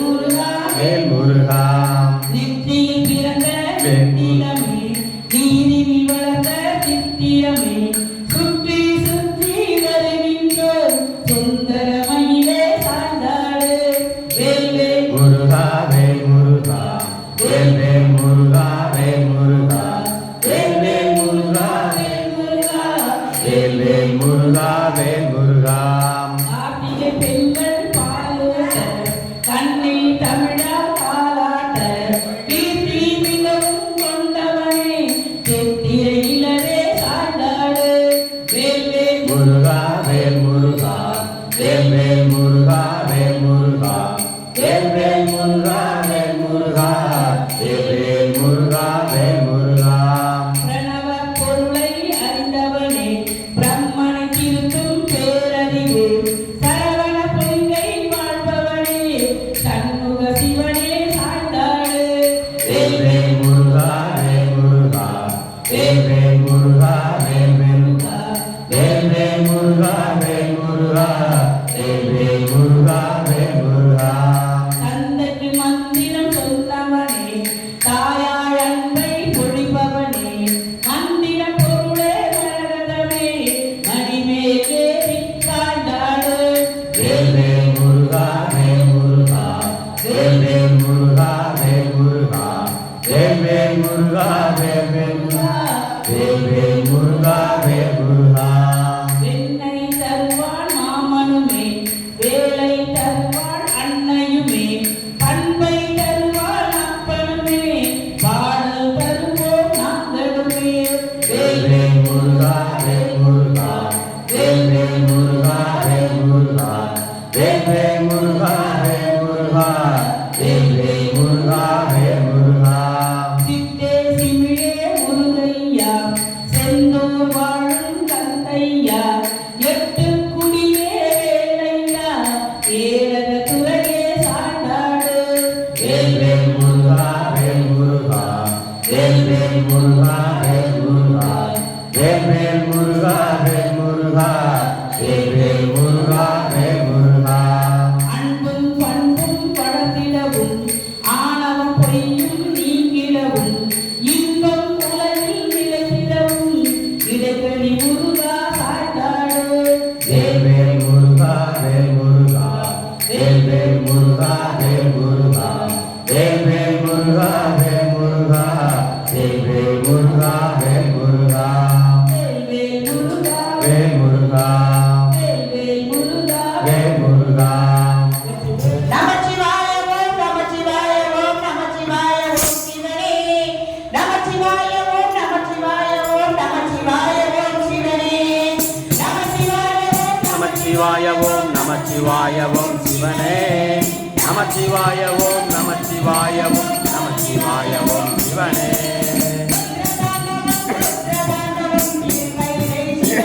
வேல் முருகா நெற்றியில் பிறந்த வெண்ணிலமே நீரில் வளர்ந்த சித்திரமே சுற்றி சுற்றி வருகின்றோம் சுந்தரமயிலே சாய்ந்தாடு வேல் வேல் முருகா வேல் முருகா வேல் வேல் முருகா வேல் முருகா வேல் வேல் முருகா வேல் முருகா வேல் வேல் முருகா வேல் முருகா கார்த்திகை பெண்கள் பாலோட கண்ணில் தமிழால் பாலாட்ட கீர்த்தி மிகவும் கொண்டவனே சித்திரையிலே சாய்ந்தாடு வேல் வேல் முருகா வேல் முருகா வேல் வேல் முருகா வேல் முருகா வேல் வேல் முருகா வேல் முருகா வேல் வேல் முருகா வேல் முருகா பிரணவ பொருளை அறிந்தவனே பிரம்மனை திருத்தும் பேரறிவு சரவண பொய்கை வாழ்பவனே சண்முக சிவனே சாய்ந்தாடு வேல் வேல் முருகா வேல் முருகா வேல் வேல் முருகா வேல் முருகா வேல் வேல் முருகா வேல் முருகா வேல் வேல் முருகா வேல் முருகா தந்தைக்கு மந்திரம் சொன்னவனே தாயாய் அன்பை பொழிபவனே மந்திர பொருளே மரகதமே மணிமேலே சாய்ந்தாடு வேல் வேல் முருகா வேல் முருகா வேல் வேல் முருகா வேல் முருகா வேல் வேல் முருகா வேல் முருகா வேல் வேல் முருகா வேல் முருகா வெண்ணை தருவான் மாமனுமே வேலை தருவான் அன்னையுமே பண்பை தருவான் அப்பனுமே பாடல் தருவோம் நாங்களுமே வேல் வேல் முருகா வேல் முருகா வேல் வேல் முருகா வேல் முருகா வேல் வேல் முருகா வேல் முருகா வேல் வேல் முருகா வேல் முருகா சித்தே சிமிழே முருகையா செந்தூர் வாழும் தந்தையா எட்டு குடியே வேலையா ஏழக துறையே சாய்ந்தாடு வேல் வேல் முருகா வேல் முருகா வேல் வேல் முருகா வேல் முருகா வேல் வேல் முருகா வேல் முருகா வேல் வேல் முருகா வேல் முருகா அன்பும் பண்பும் படத்திடவும் ஆணவம் பொய்யும் நீங்கிடவும் இன்பம் உலகில் நிலைத்திடவும் இடைவெளி முருகா சாய்ந்தாடு வேல் வேல் முருகா வேல் முருகா வேல் வேல் முருகா வேல் முருகா வேல் வேல் முருகா வேல் முருகா வேல் வேல் முருகா வேல் முருகா வேல் முருகா வேல் முருகா வேல் முருகா வேல் முருகா நமச்சிவாய ஓம் நமச்சிவாய ஓம் நமச்சிவாய ஓம் சிவனே நமச்சிவாய ஓம் நமச்சிவாய ஓம் நமச்சிவாய ஓம் சிவனே நமச்சிவாய ஓம் நமச்சிவாய ஓம் சிவனே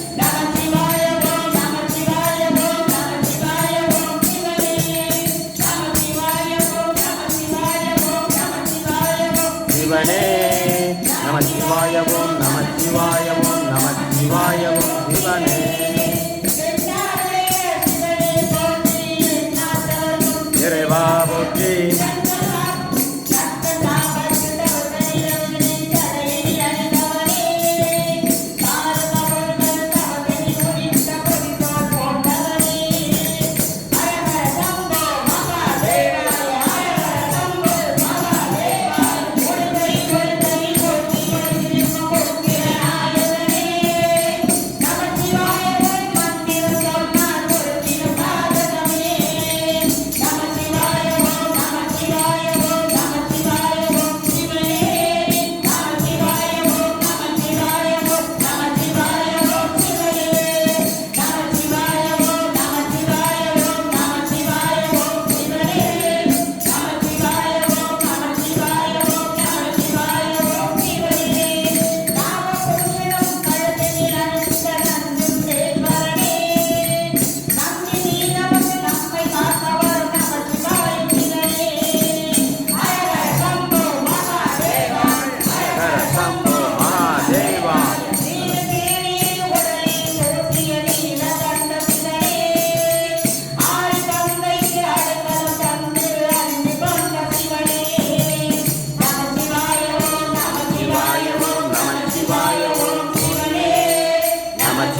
நமச்சிவாய ஓம் நமச்சிவாய ஓம் நமச்சிவாய ஓம் சிவனே சிவனே நமச்சிவாய ஓம் நமச்சிவாய ஓம் நமச்சிவாய ஓம் சிவனே இறைவா போற்றி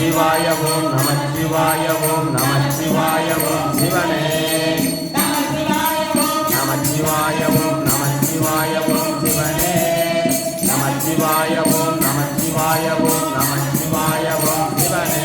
நமச்சிவாய ஓம் நமச்சிவாய ஓம் நமச்சிவாய ஓம் சிவனே நமச்சிவாய ஓம் நமச்சிவாய ஓம் சிவனே நமச்சிவாய ஓம் நமச்சிவாய ஓம் நமச்சிவாய ஓம் சிவனே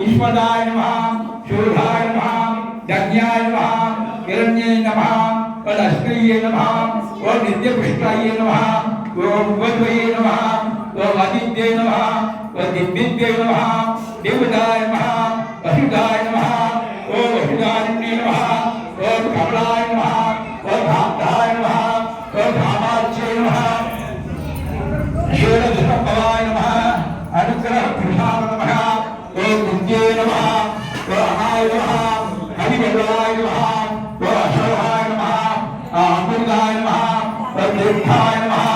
ईश्वराय नमः शोधाय नमः यज्ञाय नमः हिरण्ये नमः लक्ष्मीये नमः ओम नित्यपुष्टाय नमः ओम वध्वये नमः ओम आदित्ये नमः ओम दिव्ये नमः देवताय नमः वसुदाय नमः ओम वसुदाय नमः ओम कमलाय नमः ओम धामदाय नमः ओम धामाच्ये नमः ईश्वरधर्मपवाय नमः अनुग्रह पुरुषाय नमः ओम विद्ये नमः ओम अनाय नमः हरिवल्लभाय नमः ओम अशोभाय नमः अमृताय नमः ओम तीर्थाय नमः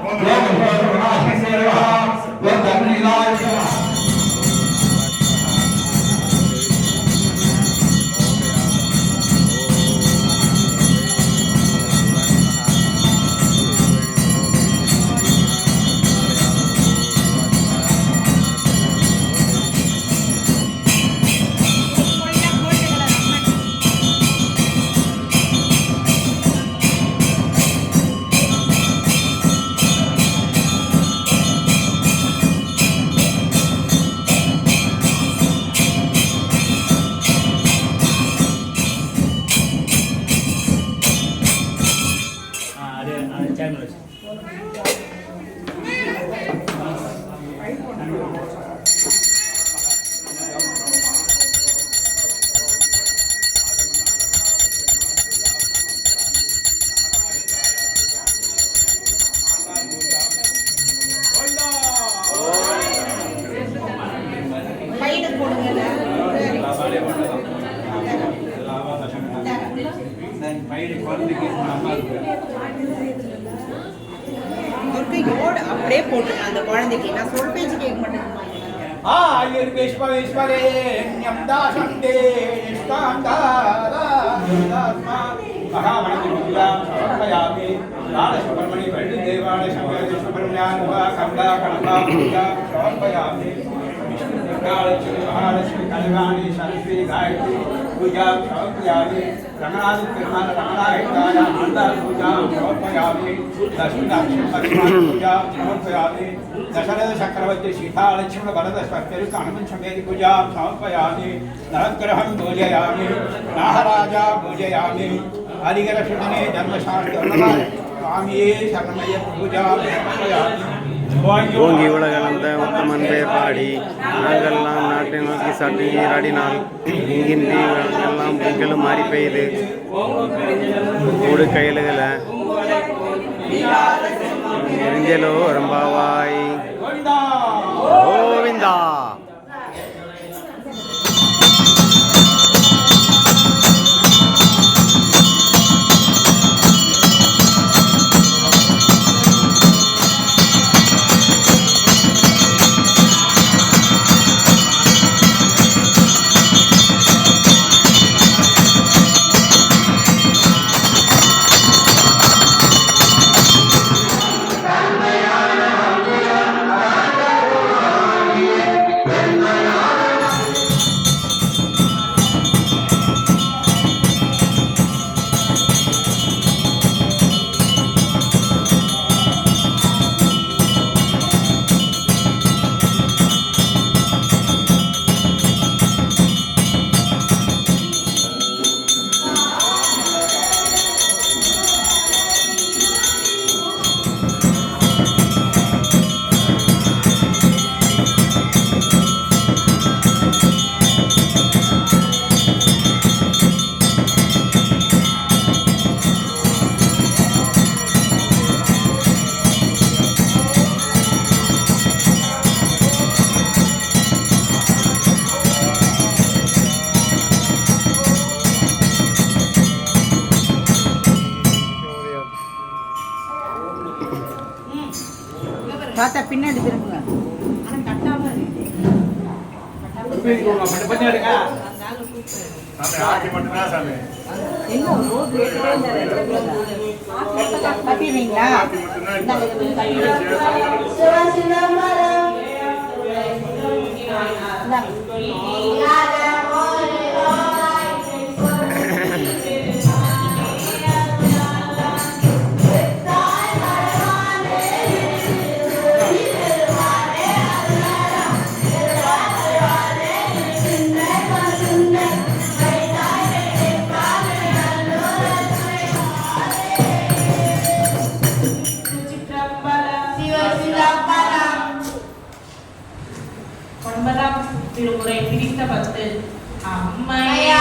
ओम विश्वनाशाय नमः ओम धर्मलीलाय नमः அப்படியே போட்டு அந்த குழந்தைக்கு நான் சொல் பேச்சு கேட்க மாட்டேன். आयुर्विश्वरेण्यं दाशन्ते निष्कान्तादास्मा महामणिपूजां समर्पयामि दानशुकर्मणि वैद्यदेवालयशङ्करदेशुब्रह्मण्यानुवा कमला कणका पूजां समर्पयामि दुर्गालक्ष्मी महालक्ष्मी कल्याणी सरस्वती गायत्री पूजा समर्पयामि रमणादित्यर्मण रमणाहिताय आंदार पूजा समर्पयामि लक्ष्मी पूजा समर्पयामि दशरथ चक्रवर्ती सीता लक्ष्मण भरत शत्रुघ्न हनुमन समेत पूजा समर्पयामि नवग्रहं पूजयामि नाहराजा पूजयामि हरिहरसुतने धर्मशास्त्र स्वामिये शरणमय पूजा समर्पयामि ஓங்கி உலகளந்த உத்தமன்பே பாடி நாங்கள்லாம் நாட்டை நோக்கி சட்டி நீராடினால் இங்கின்றி எல்லாம் பெண்களும் மாறி பெய்து கூடு கையிலுகளை எரிஞ்சலோ ரம்பாவாய் கோவிந்தா. தாத்தா பின்னாடி திரும்புங்க. கட்டிடுவீங்களா? திருமுறை பிடித்த 10 அம்மையா